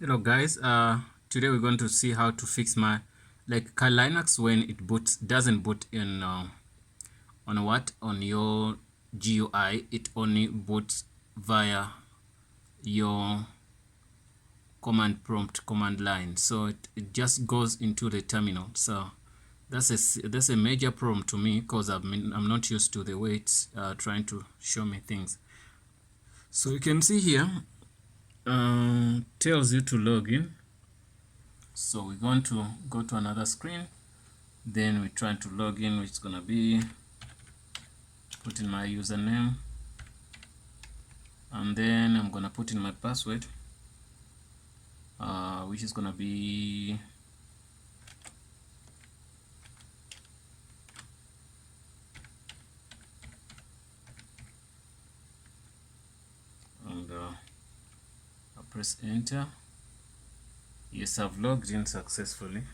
Hello guys, today we're going to see how to fix my Kali Linux when it doesn't boot in on your GUI. It only boots via your command prompt command line, so it just goes into the terminal. So that's a major problem to me because I'm not used to the way it's trying to show me things. So you can see here tells you to log in. So we're going to go to another screen, then we're trying to log in, which is going to be put in my username, and then I'm going to put in my password, which is going to be and I'll press enter. Yes, I've logged in successfully.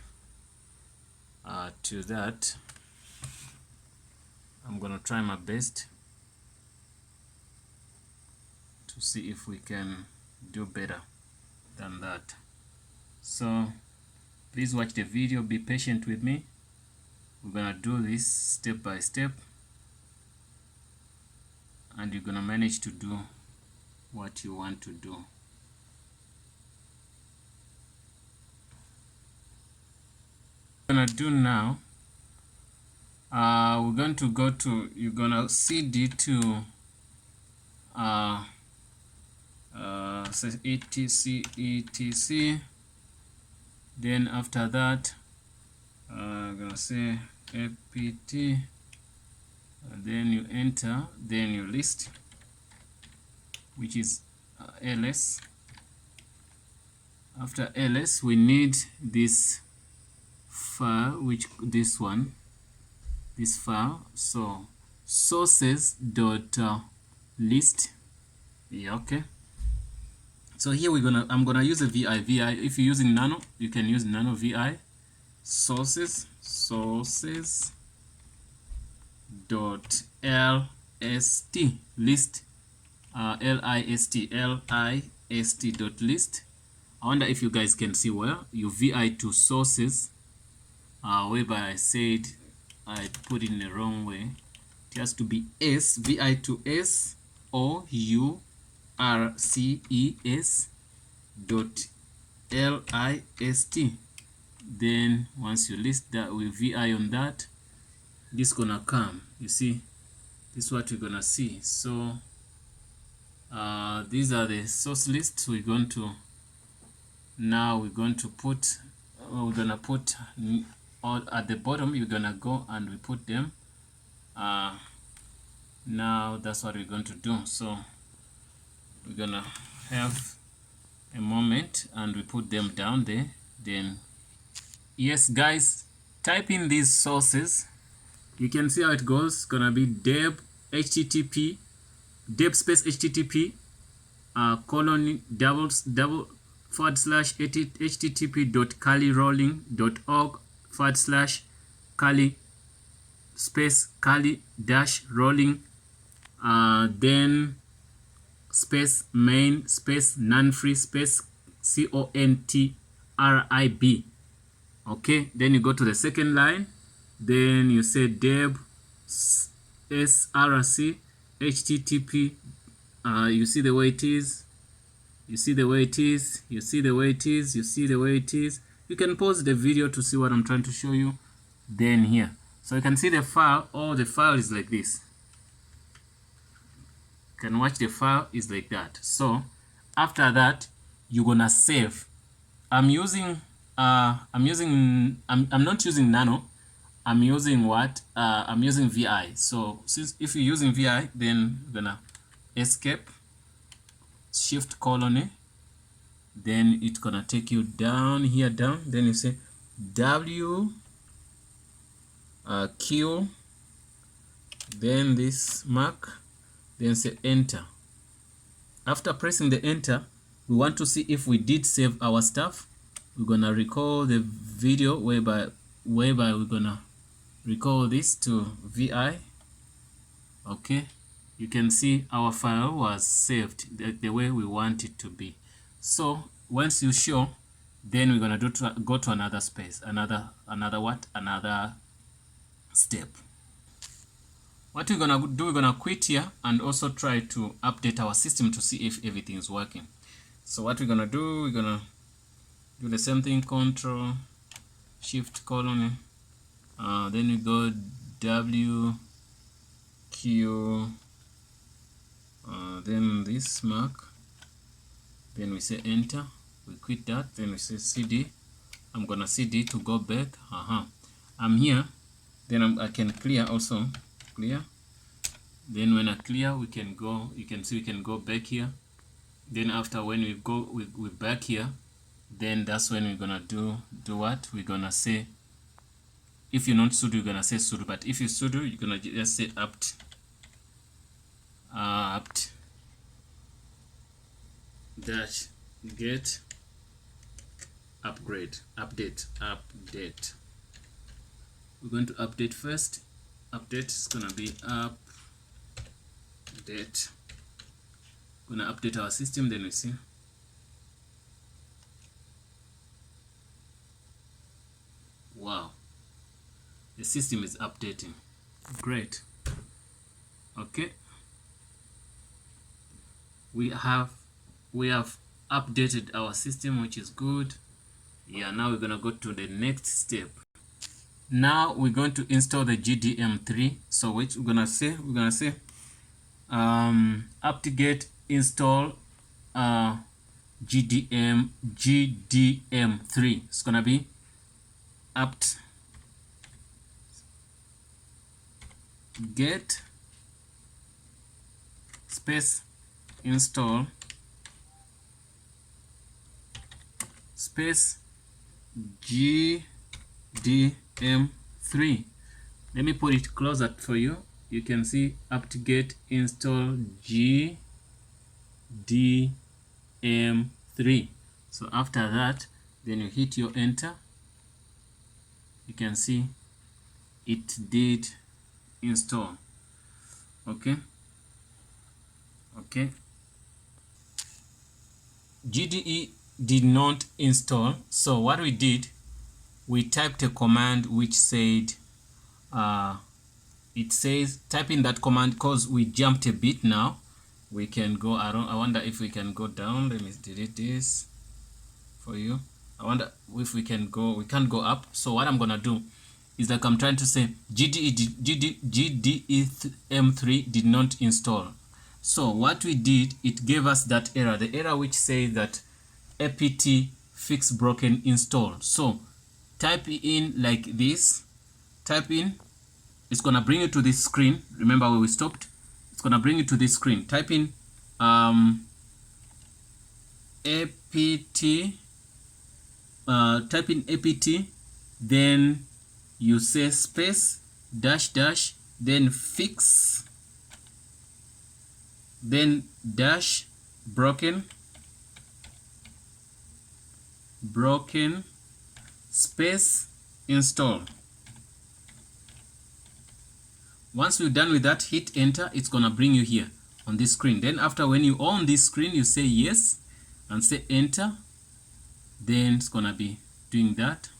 To that, I'm gonna try my best to see if we can do better than that. So please watch the video, be patient with me. We're gonna do this step by step, and you're gonna manage to do what you want to do. Gonna do now, we're going to go to, you're gonna cd to say etc, then after that I'm gonna say apt, and then you enter, then you list, which is ls. After ls we need this file, this file, so sources.list. yeah, okay. So here I'm gonna use a vi. If you're using nano, you can use nano vi. Sources dot list, list, list dot list. I wonder if you guys can see where you vi to sources, whereby I said I put it in the wrong way. It has to be s, vi to s, o u r c e s dot list. Then once you list that with vi on that, this gonna come. You see, this is what we're gonna see. So these are the source lists. We're going to put all at the bottom. You're gonna go and we put them. Now that's what we're going to do. So we're gonna have a moment and we put them down there. Then yes guys, type in these sources. You can see how it goes. It's gonna be deb http deb space http colon double / http.kalirolling.org/kali space kali dash rolling, then space main space nonfree space contrib. Okay, then you go to the second line, then you say deb src http, you see the way it is, you see the way it is, you see the way it is, you see the way it is. You can pause the video to see what I'm trying to show you. Then here, so you can see the file, the file is like this. You can watch the file is like that. So after that you're gonna save. I'm not using nano, I'm using what? I'm using vi. So since if you're using vi, then you're gonna escape, shift colony, then it's gonna take you down here, down, then you say w q, then this mark, then say enter. After pressing the enter, we want to see if we did save our stuff. We're gonna recall the video whereby we're gonna recall this to vi. Okay, you can see our file was saved the way we want it to be. So once you show, then we're gonna go to another space, another step. What we're gonna do, we're gonna quit here and also try to update our system to see if everything is working. So what we're gonna do, we're gonna do the same thing, Control Shift colon, then we go W Q, then this mark, then we say enter, we quit that, then we say CD. I'm gonna CD to go back. I'm here, then I can clear also, clear. Then when I clear, we can go, you can see we can go back here. Then after when we go, we're back here, then that's when we're gonna do what? We're gonna say, if you're not sudo, you're gonna say sudo, but if you sudo, you're gonna just say apt dash get update. We're going to update first. Update is gonna be update. Gonna update our system, then we see. Wow, the system is updating. Great. Okay, we have updated our system, which is good. Yeah, now we're gonna go to the next step. Now we're going to install the GDM3. So which we're gonna say apt-get install GDM3. It's gonna be apt-get space install space GDM3. Let me put it closer for you. You can see apt-get install GDM3. So after that, then you hit your enter. You can see it did install. Okay. GDE did not install. So what we did, we typed a command which said, it says type in that command, because we jumped a bit now. We can go around. I wonder if we can go down. Let me delete this for you. I wonder if we can go. We can't go up. So what I'm gonna do is, like, I'm trying to say GDEM3 did not install. So what we did, it gave us that error, the error which says that apt fix broken install. So type in like this, type in, it's gonna bring you to this screen. Remember where we stopped? It's gonna bring you to this screen. Type in apt, type in apt, then you say space dash dash, then fix, then dash broken space install. Once we're done with that, hit enter. It's gonna bring you here on this screen. Then after, when you on this screen, you say yes and say enter. Then it's gonna be doing that.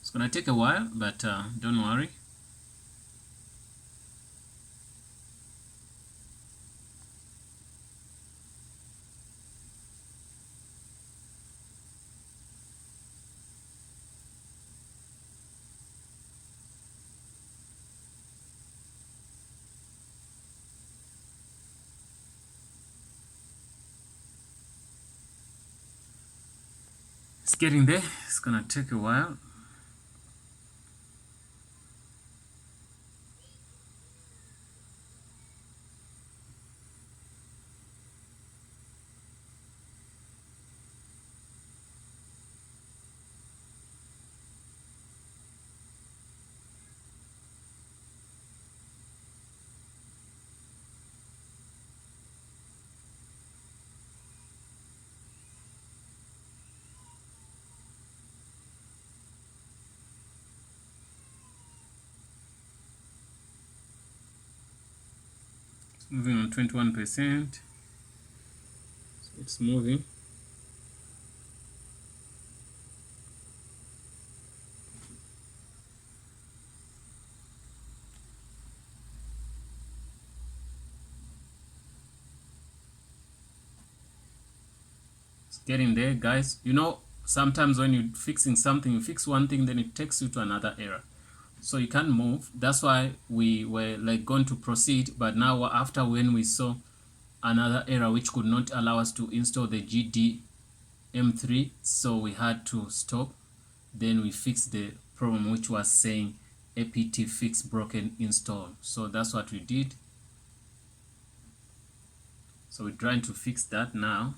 It's gonna take a while, but don't worry. It's getting there. It's gonna take a while. It's moving on 21%. So it's moving. It's getting there, guys. You know, sometimes when you're fixing something, you fix one thing, then it takes you to another error. So you can't move. That's why we were like going to proceed, but now after when we saw another error which could not allow us to install the GDM3, so we had to stop. Then we fixed the problem which was saying apt fix broken install. So that's what we did. So we're trying to fix that now.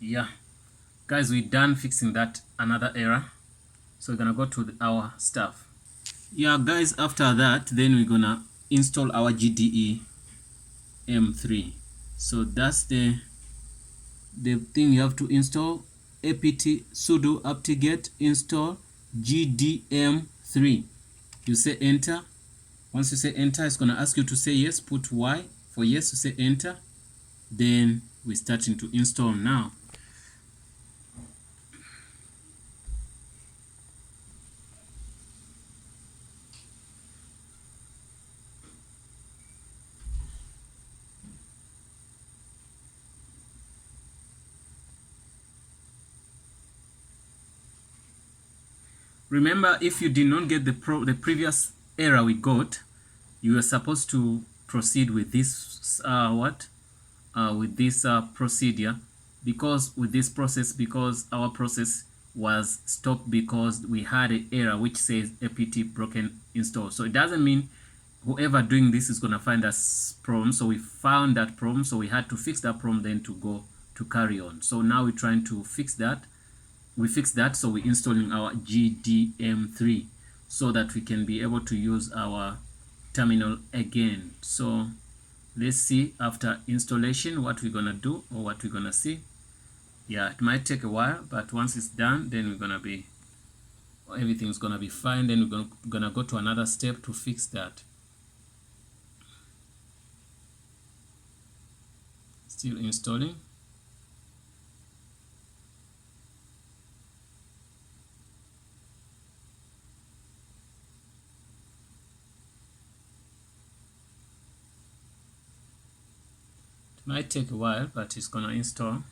Yeah, guys, we're done fixing that another error. So we're gonna go to our stuff. Yeah, guys, after that, then we're gonna install our GDEM3. So that's the thing you have to install. Apt sudo apt-get install GDM3. You say enter. Once you say enter, it's gonna ask you to say yes. Put Y for yes. You say enter. Then we're starting to install now. Remember, if you did not get the previous error we got, you were supposed to proceed with this procedure, because with this process, because our process was stopped because we had an error which says apt broken install. So it doesn't mean whoever doing this is going to find us problem. So we found that problem, so we had to fix that problem, then to go to carry on. So now we're trying to fix that. We fixed that, so we're installing our GDM3 so that we can be able to use our terminal again. So let's see after installation what we're gonna do, or what we're gonna see. Yeah, it might take a while, but once it's done, then everything's gonna be fine. Then we're gonna go to another step to fix that. Still installing. Might take a while, but it's gonna install.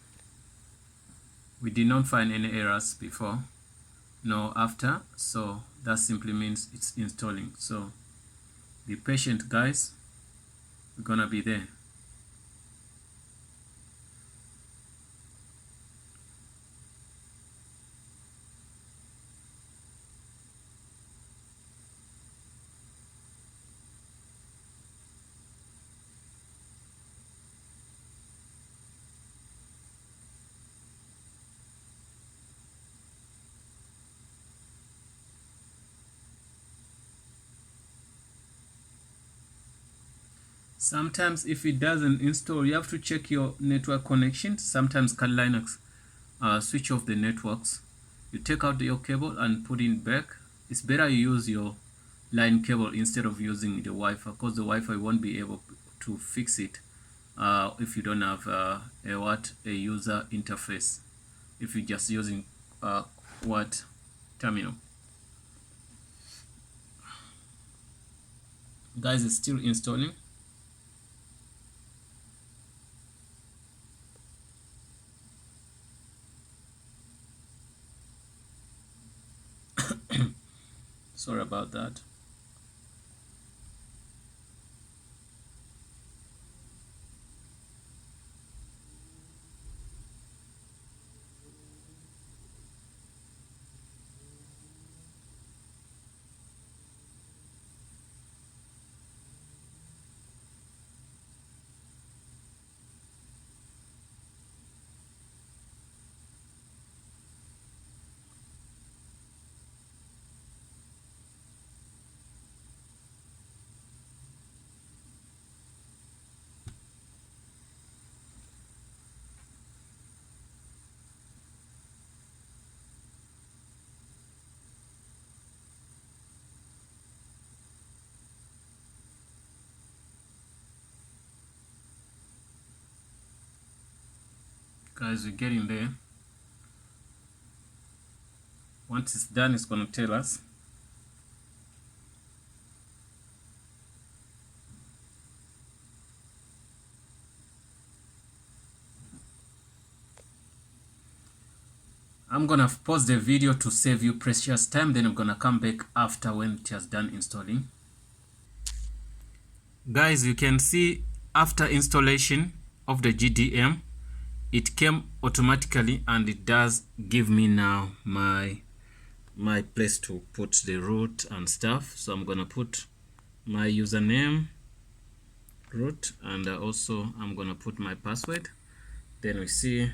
We did not find any errors before, no after, so that simply means it's installing. So be patient, guys, we're gonna be there. Sometimes if it doesn't install, you have to check your network connection. Sometimes Kali Linux switch off the networks. You take out your cable and put it back. It's better you use your line cable instead of using the Wi-Fi, because the Wi-Fi won't be able to fix it if you don't have a user interface, if you're just using terminal. Guys, it's still installing. Sorry about that. Guys, we're getting there. Once it's done, it's going to tell us. I'm going to pause the video to save you precious time, then I'm going to come back after when it has done installing. Guys, you can see after installation of the GDM, it came automatically and it does give me now my place to put the root and stuff. So I'm going to put my username, root, and also I'm going to put my password. Then we see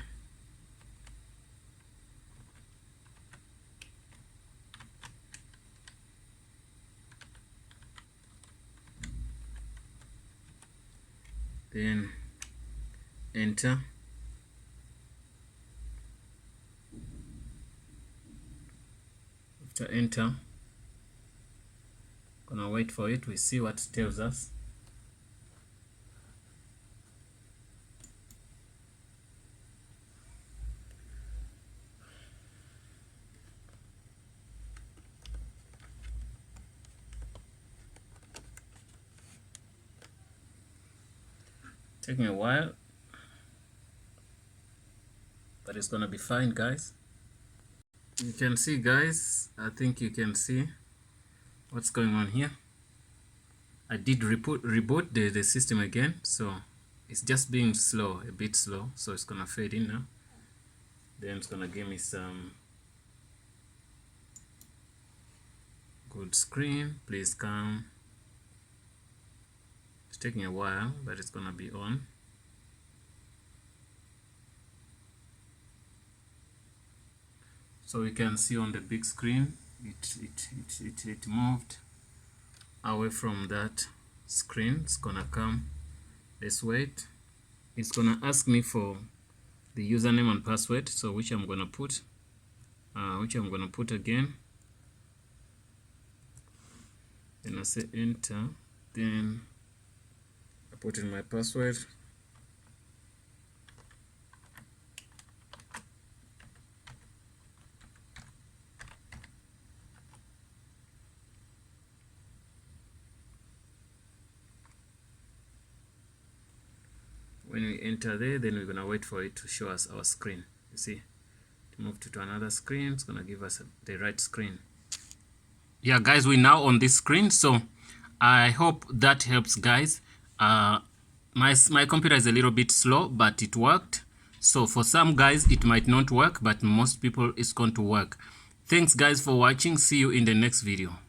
then enter. After enter, gonna wait for it. We see what it tells us. Taking a while, but it's gonna be fine, guys. You can see, guys, I think you can see what's going on here. I did reboot the system again, so it's just being slow, a bit slow, so it's gonna fade in now. Then it's gonna give me some good screen. Please come. It's taking a while, but it's gonna be on. So we can see on the big screen, it moved away from that screen. It's gonna come. Let's wait. It's gonna ask me for the username and password, so which I'm gonna put again. Then I say enter. Then I put in my password. When we enter there, then we're gonna wait for it to show us our screen. You see, to move to another screen, it's gonna give us the right screen. Yeah, guys, we're now on this screen, so I hope that helps, guys. My computer is a little bit slow, but it worked. So for some guys it might not work, but most people it's going to work. Thanks, guys, for watching. See you in the next video.